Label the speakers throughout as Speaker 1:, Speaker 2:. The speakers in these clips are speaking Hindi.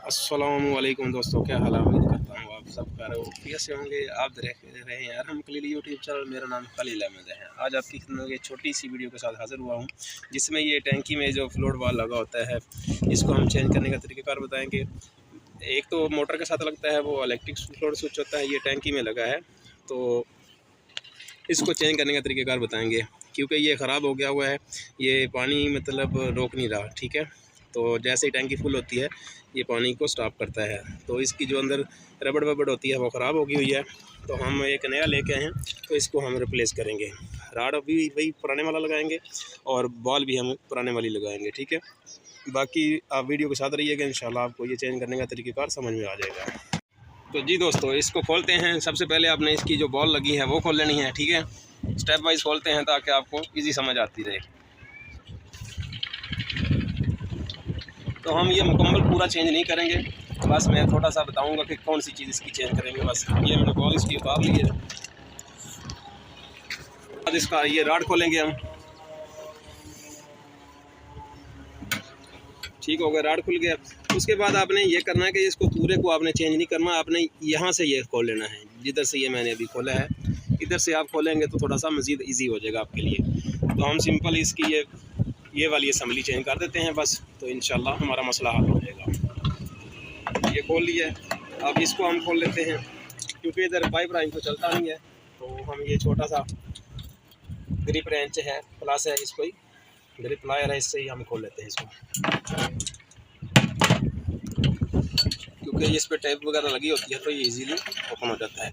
Speaker 1: अस्सलामुअलैकुम दोस्तों, क्या हाल है। उम्मीद करता हूँ आप सब खैरियत से होंगे। आप देख रहे हैं अरहम खलील यूट्यूब चैनल। मेरा नाम खलील अहमद है। आज आपकी खिदमत में एक छोटी सी वीडियो के साथ हाजिर हुआ हूँ, जिसमें ये टैंकी में जो फ्लोट वाल लगा होता है, इसको हम चेंज करने का तरीक़ाकार बताएंगे। एक तो मोटर के साथ लगता है, वो इलेक्ट्रिक फ्लोट स्विच होता है, ये टैंकी में लगा है, तो इसको चेंज करने का तरीक़ाकार बताएँगे। क्योंकि ये ख़राब हो गया हुआ है, ये पानी मतलब रोक नहीं रहा, ठीक है। तो जैसे ही टैंकी फुल होती है, ये पानी को स्टॉप करता है। तो इसकी जो अंदर रबड़ वबड़ होती है, वो ख़राब हो गई हुई है, तो हम एक नया लेके आए हैं, तो इसको हम रिप्लेस करेंगे। राड भी वही पुराने वाला लगाएंगे और बॉल भी हम पुराने वाली लगाएंगे, ठीक है। बाकी आप वीडियो के साथ रहिएगा, इंशाल्लाह आपको ये चेंज करने का तरीक़ाकार समझ में आ जाएगा। तो जी दोस्तों, इसको खोलते हैं। सबसे पहले आपने इसकी जो बॉल लगी है वो खोल लेनी है, ठीक है। स्टेप वाइज खोलते हैं ताकि आपको ईजी समझ आती रहे। तो हम ये मुकम्मल पूरा चेंज नहीं करेंगे, बस मैं थोड़ा सा बताऊंगा कि कौन सी चीज़ इसकी चेंज करेंगे। बस ये हमने बॉल इसकी उतार ली है। अब इसका ये राड खोलेंगे हम। ठीक हो गया, राड खुल गया। उसके बाद आपने ये करना है कि इसको पूरे को आपने चेंज नहीं करना, आपने यहाँ से ये खोल लेना है। जिधर से ये मैंने अभी खोला है, इधर से आप खोलेंगे तो थोड़ा सा मज़ीद ईजी हो जाएगा आपके लिए। तो हम सिंपल इसकी ये वाली असम्बली चेंज कर देते हैं बस, तो इंशाल्लाह हमारा मसला हल हो जाएगा। ये खोल लिया है। अब इसको हम खोल लेते हैं, क्योंकि इधर पाइप लाइन तो चलता नहीं है, तो हम ये छोटा सा ग्रिप रेंच है प्लस है, इसको ही ग्रिप लायर है, इससे ही हम खोल लेते हैं इसको, क्योंकि इस पर टेप वगैरह लगी होती है, तो ये इजीली ओपन हो जाता है।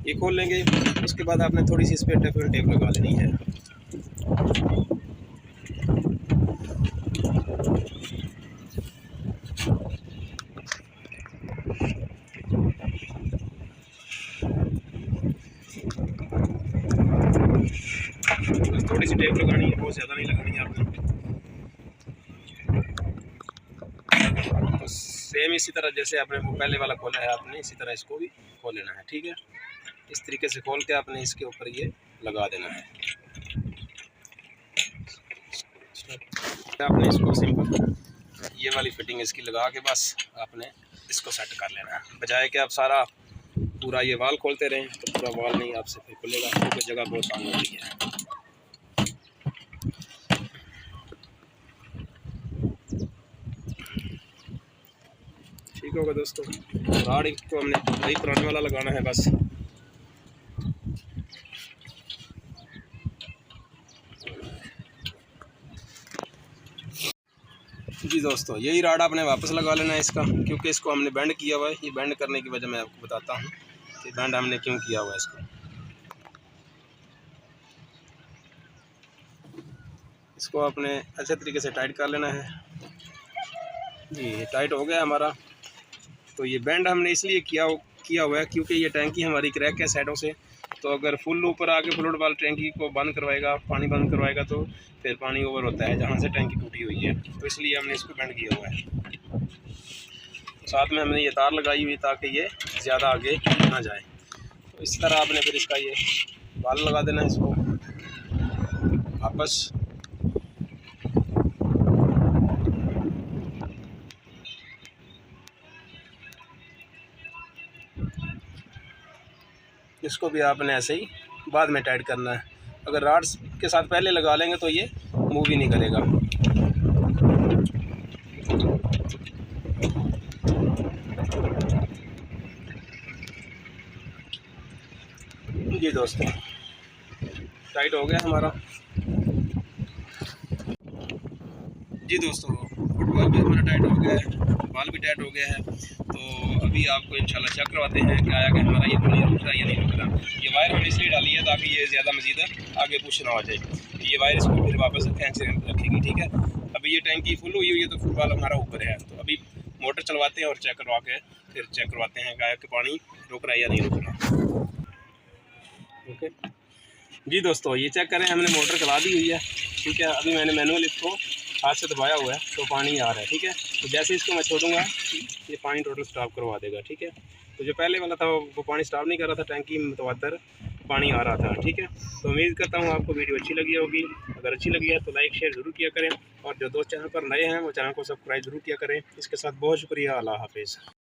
Speaker 1: ये खोल लेंगे। उसके बाद आपने थोड़ी सी इस पर टेप लगा लेनी है। थोड़ी सी टेप लगानी है, बहुत ज़्यादा नहीं लगानी है आपने। तो सेम इसी तरह जैसे आपने वो पहले वाला खोला है, आपने इसी तरह इसको भी खोल लेना है, ठीक है। इस तरीके से खोल के आपने इसके ऊपर ये लगा देना है। आपने इसको सिंपल ये वाली फिटिंग इसकी लगा के बस आपने इसको सेट कर लेना है, बजाय कि आप सारा पूरा ये वाल खोलते रहें, तो पूरा वाल नहीं आपसे फिर खुलेगा, क्योंकि जगह बहुत कम होती है। ठीक होगा दोस्तों। राड को हमने वही पुराने वाला लगाना है बस। जी दोस्तों, यही राड आपने वापस लगा लेना है इसका, क्योंकि इसको हमने बेंड किया हुआ है। ये बेंड करने की वजह मैं आपको बताता हूँ कि बेंड हमने क्यों किया हुआ है इसको। इसको आपने अच्छे तरीके से टाइट कर लेना है। जी, ये टाइट हो गया हमारा। तो ये बेंड हमने इसलिए किया हुआ है, क्योंकि ये टैंकी हमारी क्रैक है साइडों से। तो अगर फुल ऊपर आके फ्लोट वाल टैंकी को बंद करवाएगा, पानी बंद करवाएगा, तो फिर पानी ओवर होता है जहाँ से टैंकी टूटी हुई है। तो इसलिए हमने इसको बेंड किया हुआ है। साथ में हमने ये तार लगाई हुई ताकि ये ज़्यादा आगे ना जाए। तो इस तरह आपने फिर इसका ये बाल लगा देना है इसको वापस। इसको भी आपने ऐसे ही बाद में टाइट करना है। अगर राड्स के साथ पहले लगा लेंगे तो ये मूव ही नहीं करेगा। जी दोस्तों, टाइट हो गया हमारा। जी दोस्तों, फुटबॉल भी हमारा टाइट हो गया है, बाल भी टाइट हो गया है। तो अभी आपको इंशाल्लाह चेक करवाते हैं कि आया कि हमारा ये पानी रुक रहा है या नहीं रुक रहा। ये वायर हमने इसलिए डाली है ताकि ये ज़्यादा मज़ीद आगे पुश ना हो जाए। ये वायर इसको फिर वापस खींच रखेगी, ठीक है। अभी ये टैंकी फुल हुई है, तो फुटबॉल हमारा ऊपर है। तो अभी मोटर चलवाते हैं और चेक करवा के फिर चेक करवाते हैं कि आया कि पानी रुक रहा है या नहीं रुक रहा। ओके जी दोस्तों, ये चेक करें, हमने मोटर चला दी हुई है, ठीक है। अभी मैंने मैनुअल इसको हाथ से दबाया हुआ है, तो पानी आ रहा है, ठीक है। तो जैसे इसको मैं छोड़ूंगा, ये पानी टोटल स्टॉप करवा देगा, ठीक है। तो जो पहले वाला था वो पानी स्टॉप नहीं कर रहा था, टैंकी में मुतवत्तर पानी आ रहा था। ठीक है, तो उम्मीद करता हूँ आपको वीडियो अच्छी लगी होगी। अगर अच्छी लगी है तो लाइक शेयर ज़रूर किया करें, और जो दोस्त चैनल पर नए हैं वो चैनल को सब्सक्राइब ज़रूर किया करें। इसके साथ बहुत शुक्रिया। अल्लाह हाफिज़।